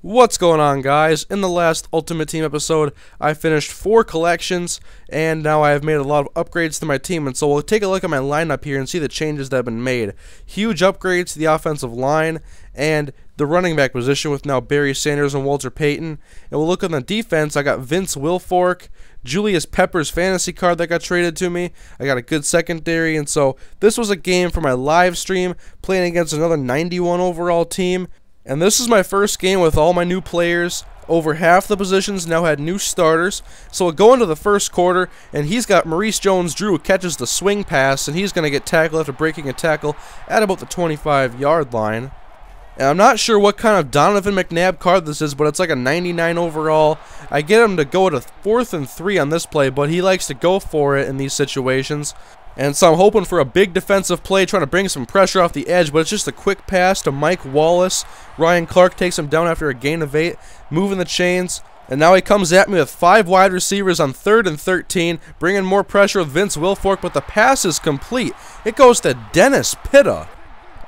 What's going on, guys? In the last Ultimate Team episode, I finished 4 collections, and now I have made a lot of upgrades to my team, and so we'll take a look at my lineup here and see the changes that have been made. Huge upgrades to the offensive line and the running back position with now Barry Sanders and Walter Payton. And we'll look on the defense. I got Vince Wilfork, Julius Peppers fantasy card that got traded to me. I got a good secondary, and so this was a game for my live stream, playing against another 91 overall team. And this is my first game with all my new players. Over half the positions now had new starters. So we'll go into the first quarter, and he's got Maurice Jones-Drew catches the swing pass, and he's going to get tackled after breaking a tackle at about the 25-yard line. And I'm not sure what kind of Donovan McNabb card this is, but it's like a 99 overall. I get him to go to 4th and 3 on this play, but he likes to go for it in these situations. And so I'm hoping for a big defensive play, trying to bring some pressure off the edge, but it's just a quick pass to Mike Wallace. Ryan Clark takes him down after a gain of 8, moving the chains. And now he comes at me with 5 wide receivers on 3rd and 13, bringing more pressure with Vince Wilfork, but the pass is complete. It goes to Dennis Pitta.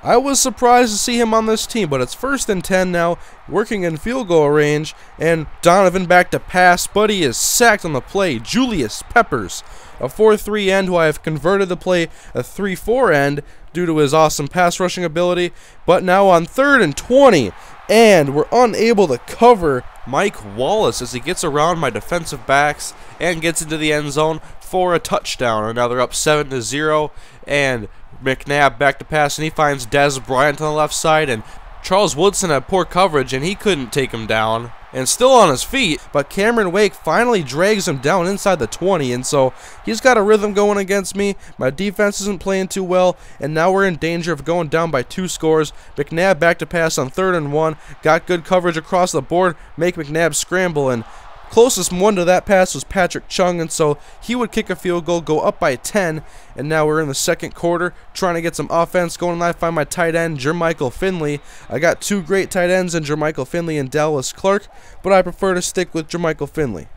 I was surprised to see him on this team, but it's 1st and 10 now, working in field goal range, and Donovan back to pass, but he is sacked on the play. Julius Peppers, a 4-3 end who I have converted to play a 3-4 end due to his awesome pass rushing ability, but now on 3rd and 20, and we're unable to cover Mike Wallace as he gets around my defensive backs and gets into the end zone for a touchdown. And now they're up 7-0, and McNabb back to pass, and he finds Dez Bryant on the left side, and Charles Woodson had poor coverage, and he couldn't take him down. And still on his feet, but Cameron Wake finally drags him down inside the 20, and so he's got a rhythm going against me. My defense isn't playing too well, and now we're in danger of going down by 2 scores. McNabb back to pass on 3rd and 1, got good coverage across the board, make McNabb scramble, and closest one to that pass was Patrick Chung, and so he would kick a field goal, go up by 10, and now we're in the second quarter, trying to get some offense going, and I find my tight end, Jermichael Finley. I got 2 great tight ends in Jermichael Finley and Dallas Clark, but I prefer to stick with Jermichael Finley.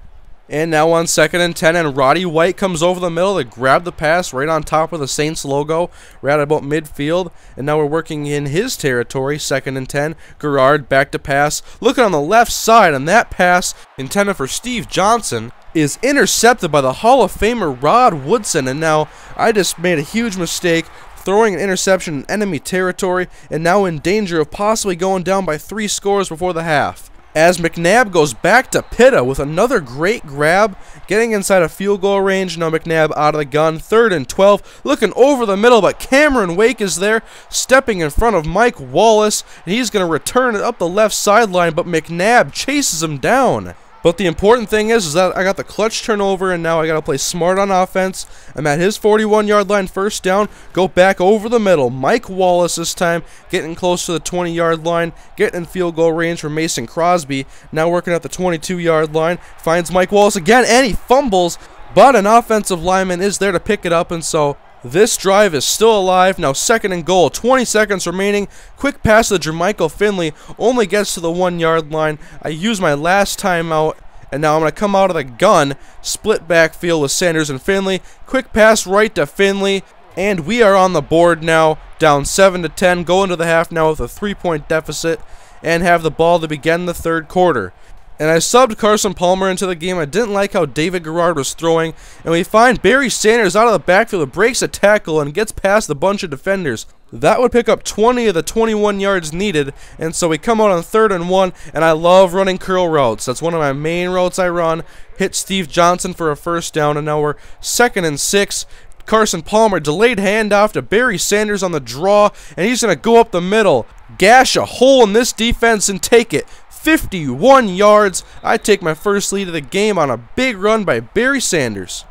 And now on 2nd and 10, and Roddy White comes over the middle to grab the pass right on top of the Saints logo, right about midfield, and now we're working in his territory. 2nd and 10, Garrard back to pass, looking on the left side, and that pass intended for Steve Johnson is intercepted by the Hall of Famer Rod Woodson, and now I just made a huge mistake throwing an interception in enemy territory, and now in danger of possibly going down by 3 scores before the half. As McNabb goes back to Pitta with another great grab, getting inside a field goal range. Now McNabb out of the gun, 3rd and 12, looking over the middle, but Cameron Wake is there, stepping in front of Mike Wallace, and he's going to return it up the left sideline, but McNabb chases him down. But the important thing is that I got the clutch turnover, and now I got to play smart on offense. I'm at his 41-yard line, 1st down, go back over the middle. Mike Wallace this time, getting close to the 20-yard line, getting in field goal range for Mason Crosby. Now working at the 22-yard line, finds Mike Wallace again, and he fumbles, but an offensive lineman is there to pick it up, and so this drive is still alive. Now 2nd and goal, 20 seconds remaining. Quick pass to Jermichael Finley, only gets to the 1-yard line. I use my last timeout, and now I'm going to come out of the gun. Split backfield with Sanders and Finley. Quick pass right to Finley, and we are on the board now, down 7-10. Go into the half now with a 3-point deficit, and have the ball to begin the 3rd quarter. And I subbed Carson Palmer into the game. I didn't like how David Garrard was throwing. And we find Barry Sanders out of the backfield, breaks a tackle, and gets past a bunch of defenders. That would pick up 20 of the 21 yards needed. And so we come out on 3rd and 1, and I love running curl routes. That's one of my main routes I run. Hit Steve Johnson for a 1st down, and now we're 2nd and 6. Carson Palmer, delayed handoff to Barry Sanders on the draw, and he's going to go up the middle, gash a hole in this defense, and take it. 51 yards. I take my first lead of the game on a big run by Barry Sanders.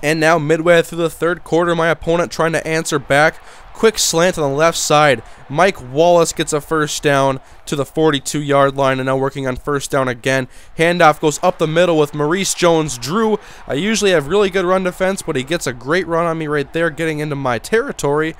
And now midway through the 3rd quarter, my opponent trying to answer back. Quick slant on the left side. Mike Wallace gets a 1st down to the 42-yard line, and now working on 1st down again. Handoff goes up the middle with Maurice Jones-Drew. I usually have really good run defense, but he gets a great run on me right there, getting into my territory.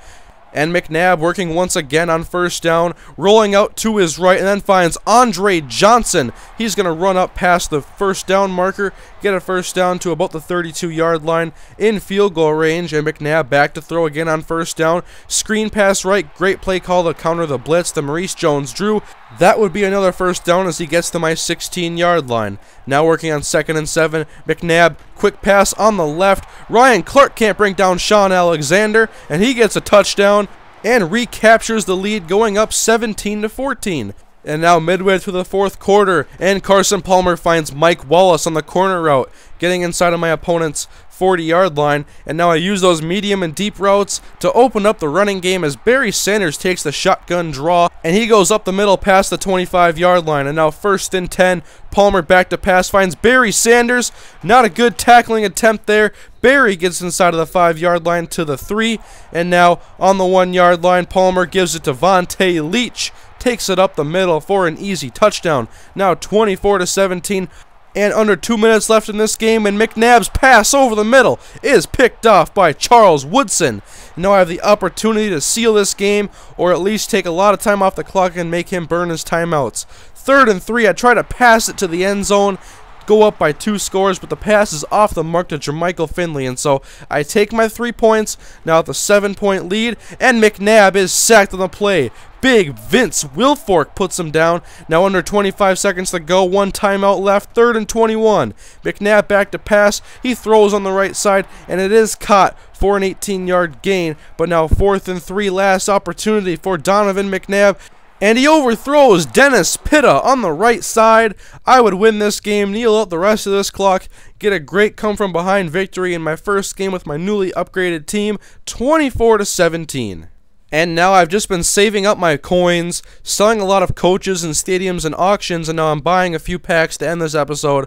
And McNabb working once again on first down, rolling out to his right, and then finds Andre Johnson. He's going to run up past the first down marker, get a first down to about the 32-yard line in field goal range, and McNabb back to throw again on first down. Screen pass right, great play call to counter the blitz that Maurice Jones-Drew. That would be another first down as he gets to my 16-yard line. Now working on 2nd and 7, McNabb, quick pass on the left. Ryan Clark can't bring down Sean Alexander, and he gets a touchdown and recaptures the lead, going up 17-14. And now midway through the fourth quarter, and Carson Palmer finds Mike Wallace on the corner route, getting inside of my opponent's 40-yard line, and now I use those medium and deep routes to open up the running game as Barry Sanders takes the shotgun draw, and he goes up the middle past the 25-yard line. And now 1st and 10, Palmer back to pass, finds Barry Sanders. Not a good tackling attempt there. Barry gets inside of the 5-yard line to the 3, and now on the 1-yard line, Palmer gives it to Vontae Leach, takes it up the middle for an easy touchdown. Now 24-17. And under 2 minutes left in this game, and McNabb's pass over the middle is picked off by Charles Woodson. Now I have the opportunity to seal this game, or at least take a lot of time off the clock and make him burn his timeouts. 3rd and 3, I try to pass it to the end zone, go up by 2 scores, but the pass is off the mark to Jermichael Finley, and so I take my 3 points, now with a 7-point lead, and McNabb is sacked on the play. Big Vince Wilfork puts him down. Now under 25 seconds to go, 1 timeout left, 3rd and 21. McNabb back to pass, he throws on the right side, and it is caught for an 18-yard gain, but now 4th and 3, last opportunity for Donovan McNabb, and he overthrows Dennis Pitta on the right side. I would win this game, kneel out the rest of this clock, get a great come-from-behind victory in my first game with my newly upgraded team, 24-17. And now I've just been saving up my coins, selling a lot of coaches and stadiums and auctions, and now I'm buying a few packs to end this episode.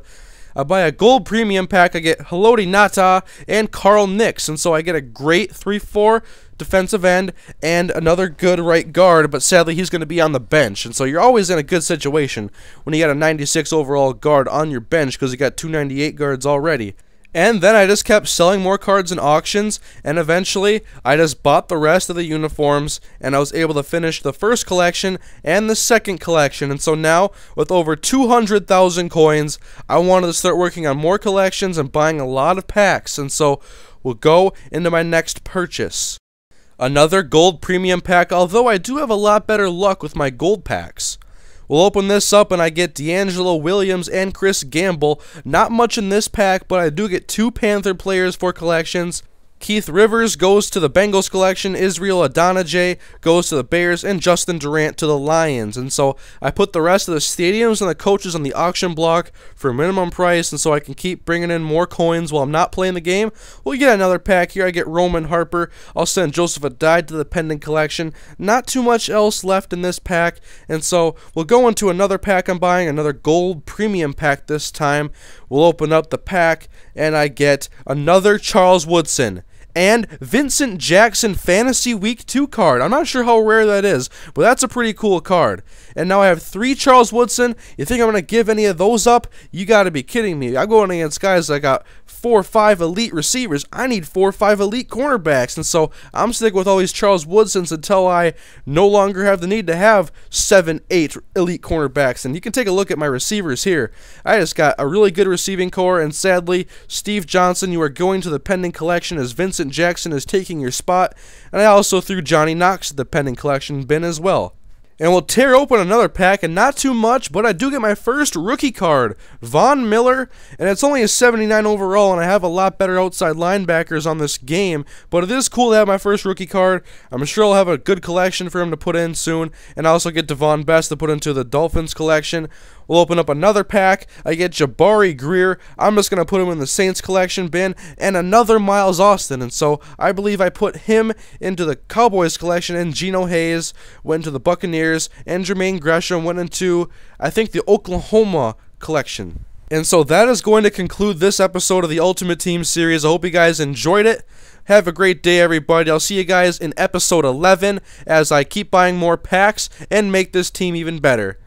I buy a gold premium pack, I get Haloti Ngata and Carl Nix, and so I get a great 3-4 defensive end and another good right guard, but sadly he's going to be on the bench, and so you're always in a good situation when you got a 96 overall guard on your bench because you got 298 guards already. And then I just kept selling more cards in auctions, and eventually I just bought the rest of the uniforms, and I was able to finish the first collection and the second collection. And so now, with over 200,000 coins, I wanted to start working on more collections and buying a lot of packs, and so we'll go into my next purchase. Another gold premium pack, although I do have a lot better luck with my gold packs. We'll open this up and I get D'Angelo Williams and Chris Gamble. Not much in this pack, but I do get 2 Panther players for collections. Keith Rivers goes to the Bengals collection, Israel Adonijah goes to the Bears, and Justin Durant to the Lions. And so I put the rest of the stadiums and the coaches on the auction block for minimum price, and so I can keep bringing in more coins while I'm not playing the game. We'll get another pack here. I get Roman Harper. I'll send Joseph Adai to the pending collection. Not too much else left in this pack, and so we'll go into another pack I'm buying, another gold premium pack this time. We'll open up the pack, and I get another Charles Woodson and Vincent Jackson Fantasy Week 2 card. I'm not sure how rare that is, but that's a pretty cool card. And now I have 3 Charles Woodson. You think I'm going to give any of those up? You got to be kidding me. I'm going against guys that got 4 or 5 elite receivers. I need 4 or 5 elite cornerbacks, and so I'm sticking with all these Charles Woodsons until I no longer have the need to have 7, 8 elite cornerbacks. And you can take a look at my receivers here. I just got a really good receiving core, and sadly, Steve Johnson, you are going to the pending collection as Vincent Jackson is taking your spot, and I also threw Johnny Knox to the pending collection bin as well. And we'll tear open another pack, and not too much, but I do get my first rookie card, Von Miller, and it's only a 79 overall, and I have a lot better outside linebackers on this game, but it is cool to have my first rookie card. I'm sure I'll have a good collection for him to put in soon, and I also get Devon Best to put into the Dolphins collection. We'll open up another pack. I get Jabari Greer. I'm just going to put him in the Saints collection bin, and another Miles Austin, and so I believe I put him into the Cowboys collection, and Geno Hayes went to the Buccaneers, and Jermaine Gresham went into, I think, the Oklahoma collection. And so that is going to conclude this episode of the Ultimate Team series. I hope you guys enjoyed it. Have a great day, everybody. I'll see you guys in episode 11 as I keep buying more packs and make this team even better.